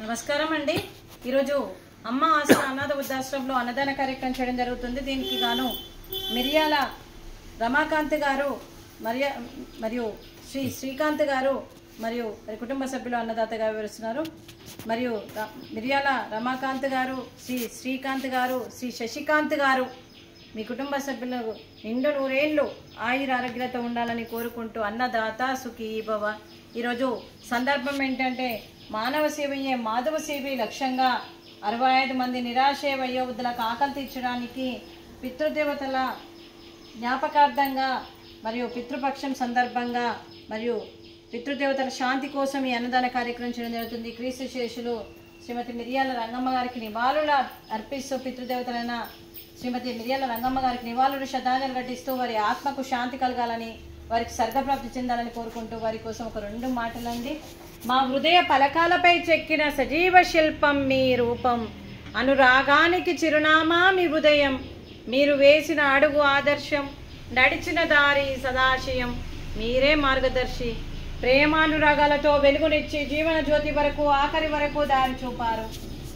నమస్కారం అండి. ఈరోజు అమ్మ ఆసరా అనాథ వృద్ధాశ్రమంలో అన్నదాన కార్యక్రమం చేయడం జరుగుతుంది. దీనికి గాను మిరియాల రమాకాంత్ గారు మరియు శ్రీ శ్రీకాంత్ గారు మరియు వారి కుటుంబ సభ్యులు అన్నదాతగా వివరిస్తున్నారు. మరియు మిరియాల రమాకాంత్ గారు, శ్రీ శ్రీకాంత్ గారు, శ్రీ శశికాంత్ గారు మీ కుటుంబ సభ్యులకు నిండు నూరేళ్లు ఆయుర ఆరోగ్యాలతో ఉండాలని కోరుకుంటూ అన్నదాత సుఖీ భవ. ఈరోజు సందర్భం ఏంటంటే మానవ సేవయే మాధవ సేవే లక్ష్యంగా 65 మంది నిరాశ్రయ వయోవృద్ధులకు ఆకలి తీర్చడానికి పితృదేవతల జ్ఞాపకార్థంగా మరియు పితృపక్షం సందర్భంగా మరియు పితృదేవతల శాంతి కోసం ఈ అన్నదాన కార్యక్రమం చేయడం జరుగుతుంది. క్రీస్తు శేషులు శ్రీమతి మిరియాల రంగమ్మ గారికి నివాళులు అర్పిస్తూ పితృదేవతలైన శ్రీమతి మిరియాల రంగమ్మ గారికి నివాళులు శ్రద్ధాంజలి ఘటిస్తూ వారి ఆత్మకు శాంతి కలగాలని, వారికి స్వర్గప్రాప్తి చెందాలని కోరుకుంటూ వారి కోసం ఒక 2 మాటలండి. మా హృదయ పలకాలపై చెక్కిన సజీవ శిల్పం మీ రూపం, అనురాగానికి చిరునామా మీ హృదయం, మీరు వేసిన అడుగు ఆదర్శం, నడిచిన దారి సదాశయం, మీరే మార్గదర్శి. ప్రేమానురాగాలతో వెలుగునిచ్చి జీవన జ్యోతి వరకు ఆఖరి వరకు దారి చూపారు.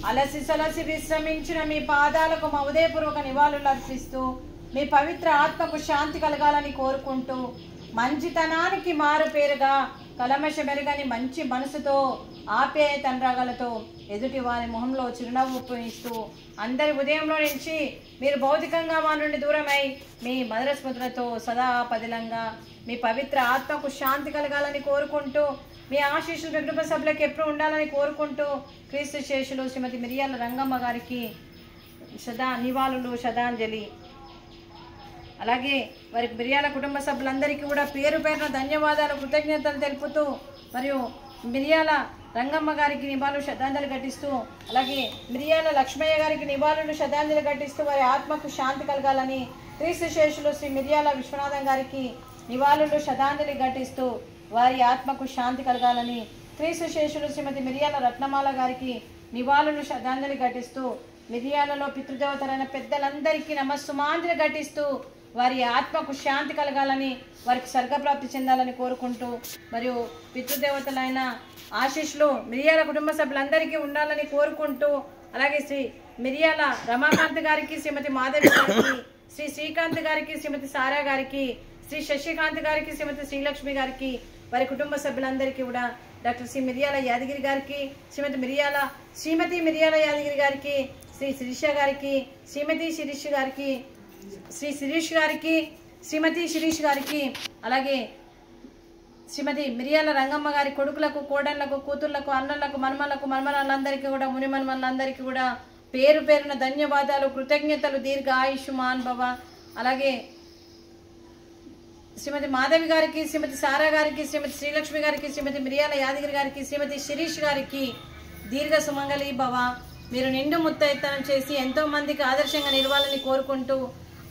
అలసి సలసి విశ్రమించిన మీ పాదాలకు మా ఉదయపూర్వక నివాళులు అర్పిస్తూ మీ పవిత్ర ఆత్మకు శాంతి కలగాలని కోరుకుంటూ మంచితనానికి మారు పేరుగా కలమష మెరుగని మంచి మనసుతో ఆప్యాయత అనురాగాలతో ఎదుటి వారి మొహంలో చిరునవ్వు పూయిస్తూ అందరి ఉదయంలో నుంచి మీరు భౌతికంగా మా నుండి దూరమై మీ మధుర స్మృతులతో సదా పదిలంగా మీ పవిత్ర ఆత్మకు శాంతి కలగాలని కోరుకుంటూ మీ ఆశీస్సులు మీ కుటుంబ సభ్యులకు ఎప్పుడు ఉండాలని కోరుకుంటూ క్రీస్తు శేషులు శ్రీమతి మిరియాల రంగమ్మ గారికి నివాళులు శ్రద్ధాంజలి. అలాగే వారికి మిరియాల కుటుంబ సభ్యులందరికీ కూడా పేరు పేరున ధన్యవాదాలు కృతజ్ఞతలు తెలుపుతూ మరియు మిరియాల రంగమ్మ గారికి నివాళులు శ్రద్ధాంజలి ఘటిస్తూ అలాగే మిరియాల లక్ష్మయ్య గారికి నివాళులు శ్రద్ధాంజలి ఘటిస్తూ వారి ఆత్మకు శాంతి కలగాలని, క్రీస్తు శేషులు శ్రీ మిరియాల విశ్వనాథం గారికి నివాళులు శ్రద్ధాంజలి ఘటిస్తూ వారి ఆత్మకు శాంతి కలగాలని, క్రీస్తు శేషులు శ్రీమతి మిరియాల రత్నమాల గారికి నివాళులు శ్రద్ధాంజలి ఘటిస్తూ మిరియాలలో పితృదేవతలైన పెద్దలందరికీ నమస్సుమాంజలి ఘటిస్తూ వారి ఆత్మకు శాంతి కలగాలని, వారికి స్వర్గప్రాప్తి చెందాలని కోరుకుంటూ మరియు పితృదేవతలైన ఆశీస్సులు మిరియాల కుటుంబ సభ్యులందరికీ ఉండాలని కోరుకుంటూ అలాగే శ్రీ మిరియాల రమాకాంత్ గారికి, శ్రీమతి మాధవి గారికి, శ్రీ శ్రీకాంత్ గారికి, శ్రీమతి సారా గారికి, శ్రీ శశికాంత్ గారికి, శ్రీమతి శ్రీలక్ష్మి గారికి, వారి కుటుంబ సభ్యులందరికీ కూడా డాక్టర్ శ్రీ మిరియాల యాదగిరి గారికి, శ్రీమతి మిరియాల యాదగిరి గారికి, శ్రీ శిరీష గారికి, శ్రీమతి శిరీష్ గారికి, శ్రీ శిరీష్ గారికి, శ్రీమతి శిరీష్ గారికి, అలాగే శ్రీమతి మిరియాల రంగమ్మ గారి కొడుకులకు, కోడళ్లకు, కూతుళ్లకు, అన్నలకు, మనమరాళ్ళందరికీ కూడా ముని మనమరాళ్ళందరికీ కూడా పేరు పేరున ధన్యవాదాలు కృతజ్ఞతలు దీర్ఘ ఆయుష్మాన్ భవ. అలాగే శ్రీమతి మాధవి గారికి, శ్రీమతి సారా గారికి, శ్రీమతి శ్రీలక్ష్మి గారికి, శ్రీమతి మిరియాల యాదగిరి గారికి, శ్రీమతి శిరీష్ గారికి దీర్ఘ సుమంగళి భవ. మీరు నిండు ముత్తైతనం చేసి ఎంతో మందికి ఆదర్శంగా నిలవాలని కోరుకుంటూ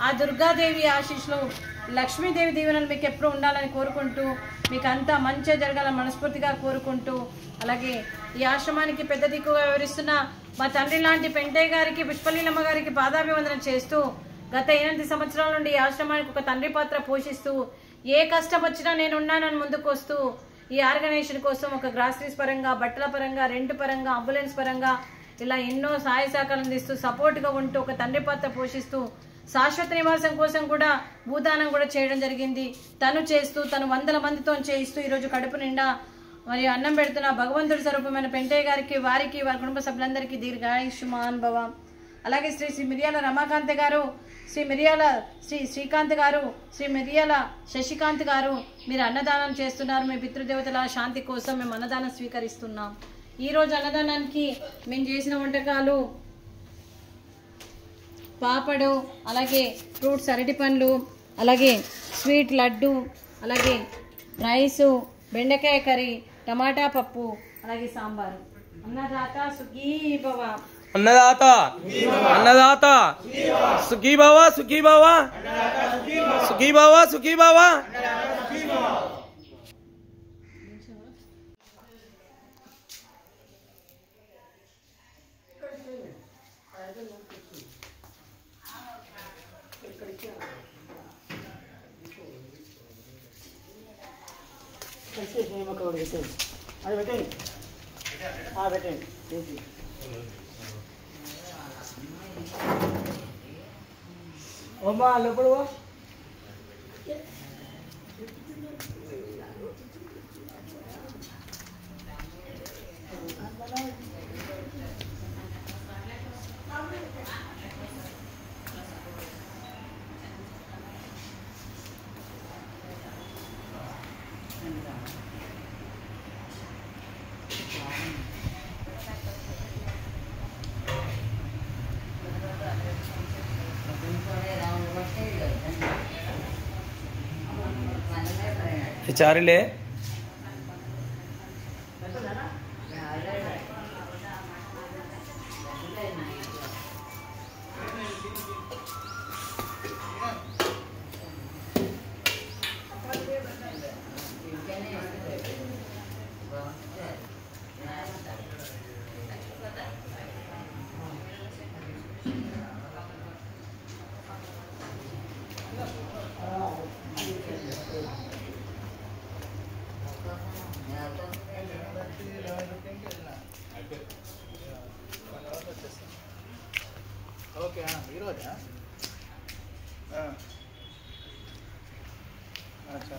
ఆ దుర్గాదేవి ఆశీస్సులు, లక్ష్మీదేవి దీవెనలు మీకు ఎప్పుడు ఉండాలని కోరుకుంటూ మీకు అంతా మంచిగా జరగాలని మనస్ఫూర్తిగా కోరుకుంటూ అలాగే ఈ ఆశ్రమానికి పెద్ద దిక్కుగా వివరిస్తున్న మా తండ్రి లాంటి పెంటయ్య గారికి, పుష్పలీలమ్మ గారికి పాదాభివందనం చేస్తూ గత 8 సంవత్సరాల నుండి ఈ ఆశ్రమానికి ఒక తండ్రి పాత్ర పోషిస్తూ ఏ కష్టం వచ్చినా నేనున్నానని ముందుకు వస్తూ ఈ ఆర్గనైజేషన్ కోసం ఒక గ్రాసరీస్ పరంగా, బట్టల పరంగా, రెంట్ పరంగా, అంబులెన్స్ పరంగా ఇలా ఎన్నో సహాయ సహకారాలు అందిస్తూ సపోర్ట్గా ఉంటూ ఒక తండ్రి పాత్ర పోషిస్తూ శాశ్వత నివాసం కోసం కూడా భూదానం కూడా చేయడం జరిగింది. తను 100 మందితో చేయిస్తూ ఈరోజు కడుపు నిండా మరియు అన్నం పెడుతున్న భగవంతుడి స్వరూపమైన పెంటయ్య గారికి, వారికి, వారి కుటుంబ సభ్యులందరికీ దీర్ఘాయుష్మాన్ భవ. అలాగే శ్రీ మిరియాల రమాకాంత్ గారు, శ్రీ శ్రీకాంత్ గారు, శ్రీ మిరియాల శశికాంత్ గారు మీరు అన్నదానం చేస్తున్నారు. మీ పితృదేవతల శాంతి కోసం మేము అన్నదానం స్వీకరిస్తున్నాం. ఈరోజు అన్నదానానికి మేము చేసిన వంటకాలు పాపడు, అలాగే ఫ్రూట్స్ అరటి పండ్లు, అలాగే స్వీట్ లడ్డు, అలాగే రైసు, బెండకాయ కర్రీ, టమాటా పప్పు, అలాగే సాంబారు. అన్నదాత సుఖీ భవ. అన్నదాత సుఖీ భవ, సుఖీ భవ, సుఖీ భవ, సుఖీ భవ. అది పెట్టండి. అమ్మా లోపల चारिले ఓకే ఈరోజా అచ్చా